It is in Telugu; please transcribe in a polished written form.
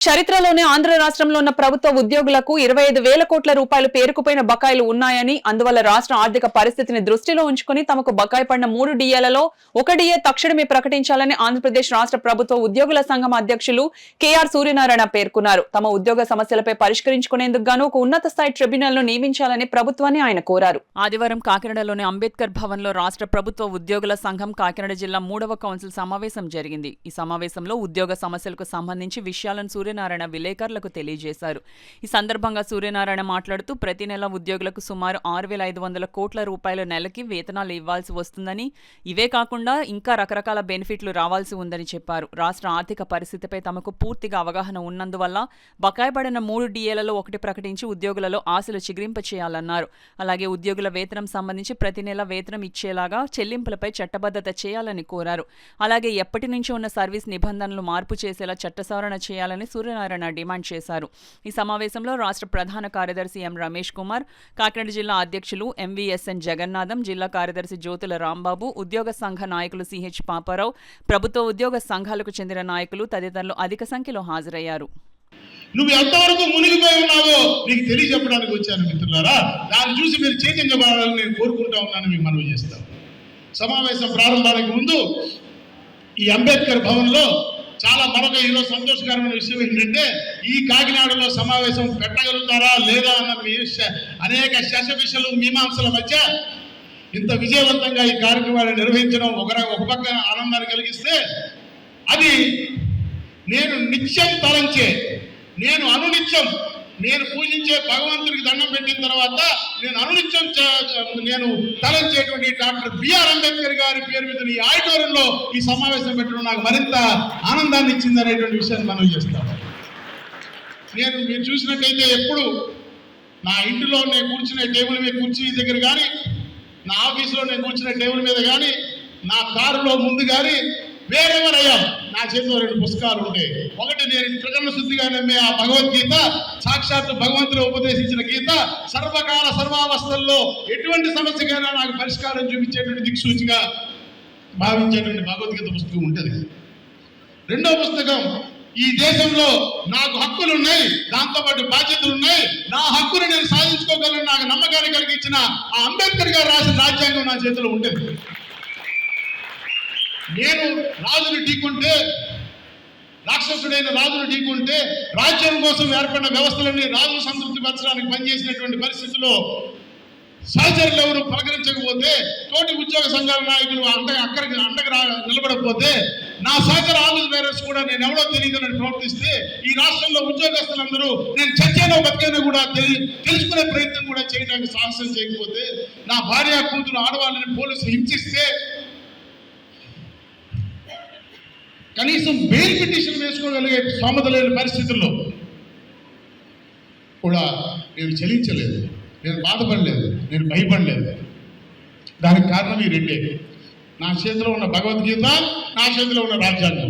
చరిత్రలోనే ఆంధ్ర రాష్ట్రంలో ఉన్న ప్రభుత్వ ఉద్యోగులకు 25,000 కోట్ల రూపాయలు పేరుకుపోయిన బకాయిలు ఉన్నాయని, అందువల్ల రాష్ట్ర ఆర్థిక పరిస్థితిని దృష్టిలో ఉంచుకుని తమకు బకాయి పడిన 3 డిఏలలో 1 డిఏ తక్షణమే ప్రకటించాలని ఆంధ్రప్రదేశ్ రాష్ట్ర ప్రభుత్వ ఉద్యోగుల సంఘం అధ్యక్షులు కెఆర్ సూర్యనారాయణ పేర్కొన్నారు. తమ ఉద్యోగ సమస్యలపై పరిష్కరించుకునేందుకు గాను ఒక ఉన్నత స్థాయి ట్రిబ్యునల్ ను నియమించాలని ప్రభుత్వాన్ని ఆయన కోరారు. ఆదివారం కాకినాడలోని అంబేద్కర్ భవన్ లో రాష్ట్ర ప్రభుత్వ ఉద్యోగుల సంఘం కాకినాడ జిల్లా 3వ కౌన్సిల్ సమావేశం జరిగింది. ఈ సమావేశంలో ఉద్యోగ సమస్యలకు సంబంధించి విషయాలను సూర్యనారాయణ విలేకరులకు తెలియజేశారు. ఈ సందర్భంగా సూర్యనారాయణ మాట్లాడుతూ ప్రతి నెల ఉద్యోగులకు సుమారు 6,500 కోట్ల రూపాయల నెలకి వేతనాలు ఇవ్వాల్సి వస్తుందని, ఇవే కాకుండా ఇంకా రకరకాల బెనిఫిట్లు రావాల్సి ఉందని చెప్పారు. రాష్ట్ర ఆర్థిక పరిస్థితిపై తమకు పూర్తిగా అవగాహన ఉన్నందువల్ల బకాయి పడిన 3 డిఏలలో 1 ప్రకటించి ఉద్యోగులలో ఆశలు చిగురింప చేయాలన్నారు. అలాగే ఉద్యోగుల వేతనం సంబంధించి ప్రతి నెల వేతనం ఇచ్చేలాగా చెల్లింపులపై చట్టబద్ధత చేయాలని కోరారు. అలాగే ఎప్పటి నుంచి ఉన్న సర్వీస్ నిబంధనలు మార్పు చేసేలా చట్ట సవరణ చేయాలని సూర్యనారాయణ డిమాండ్ చేశారు. ఈ సమావేశంలో రాష్ట్ర ప్రధాన కార్యదర్శి ఎం రమేష్ కుమార్, కాకినాడ జిల్లా అధ్యక్షులు ఎంవీఎస్ఎన్ జగన్నాథం, జిల్లా కార్యదర్శి జ్యోతుల రాంబాబు, ఉద్యోగ సంఘ నాయకులు సిహెచ్ పాపారావు, ప్రభుత్వ ఉద్యోగ సంఘాలకు చెందిన నాయకులు తదితరులు అధిక సంఖ్యలో హాజరయ్యారు. నువ్వు ఎంతవరకు మునిగిపోయి ఉన్నావో నీకు తెలియజెప్పడానికి వచ్చాను మిత్రులారా. దాన్ని చూసి మీరు చైతన్యపడాలని నేను కోరుకుంటా ఉన్నాను, మీకు మనవి చేస్తాను. సమావేశం ప్రారంభానికి ముందు ఈ అంబేద్కర్ భవన్లో చాలా మరొక ఈరోజు సంతోషకరమైన విషయం ఏంటంటే, ఈ కాకినాడలో సమావేశం పెట్టగలుగుతారా లేదా అన్న అనేక శశవిషలు మీమాంసల మధ్య ఇంత విజయవంతంగా ఈ కార్యక్రమాన్ని నిర్వహించడం ఒక పక్క ఆనందాన్ని కలిగిస్తే, అది నేను నిత్యం తలంచే, నేను అనునిత్యం నేను పూజించే భగవంతుడికి దండం పెట్టిన తర్వాత నేను అనునిత్యం నేను తలంచేటువంటి డాక్టర్ బిఆర్ అంబేద్కర్ గారి పేరు మీద ఈ ఆడిటోరియంలో ఈ సమావేశం పెట్టడం నాకు మరింత ఆనందాన్ని ఇచ్చింది అనేటువంటి విషయాన్ని మనం చేస్తాను. మీరు చూసినట్టయితే ఎప్పుడు నా ఇంటిలో నేను కూర్చునే టేబుల్ మీద కుర్చీ దగ్గర కానీ, నా ఆఫీసులో నేను కూర్చునే టేబుల్ మీద కానీ, నా కారులో ముందు కానీ వేరెవరయ్యా నా చేతిలో 2 పుస్తకాలు ఉంటాయి. ఒకటి నేను త్రికరణ శుద్ధిగా నమ్మే ఆ భగవద్గీత, సాక్షాత్తు భగవంతుడు ఉపదేశించిన గీత, సర్వకాల సర్వావస్థల్లో ఎటువంటి సమస్యకైనా నాకు పరిష్కారం చూపించేటువంటి దిక్సూచిగా భావించేటువంటి భగవద్గీత పుస్తకం ఉంటుంది. రెండవ పుస్తకం, ఈ దేశంలో నాకు హక్కులు ఉన్నాయి, దాంతోపాటు బాధ్యతలు ఉన్నాయి, నా హక్కును నేను సాధించుకోగలను నాకు నమ్మకాన్ని కలిగించిన ఆ అంబేద్కర్ గారు రాసిన రాజ్యాంగం నా చేతిలో ఉంటుంది. నేను రాజును ఢీకొంటే, రాక్షసుడైన రాజును ఢీకొంటే, రాజ్యం కోసం ఏర్పడిన వ్యవస్థలన్నీ రాజును సంతృప్తిపరచడానికి పనిచేసినటువంటి పరిస్థితుల్లో సహచరులు ఎవరు పలకరించకపోతే, తోటి ఉద్యోగ సంఘాల నాయకులు అక్కడికి నిలబడకపోతే, నా సహచర ఆఫీస్ బేరర్స్ కూడా నేను ఎవరో తెలియదని ప్రవర్తిస్తే, ఈ రాష్ట్రంలో ఉద్యోగస్తులందరూ నేను చచ్చేనో బతికేనో కూడా తెలుసుకునే ప్రయత్నం కూడా చేయడానికి సాహసం చేయకపోతే, నా భార్య కూతురు ఆడవాళ్ళని పోలీసులు హింసిస్తే, కనీసం బెయిల్ పిటిషన్ వేసుకోగలిగే స్తోమత లేని పరిస్థితుల్లో కూడా నేను చలించలేదు, నేను బాధపడలేదు, నేను భయపడలేదు. దానికి కారణం ఈ రెండే, నా చేతిలో ఉన్న భగవద్గీత, నా చేతిలో ఉన్న రాజ్యాంగం.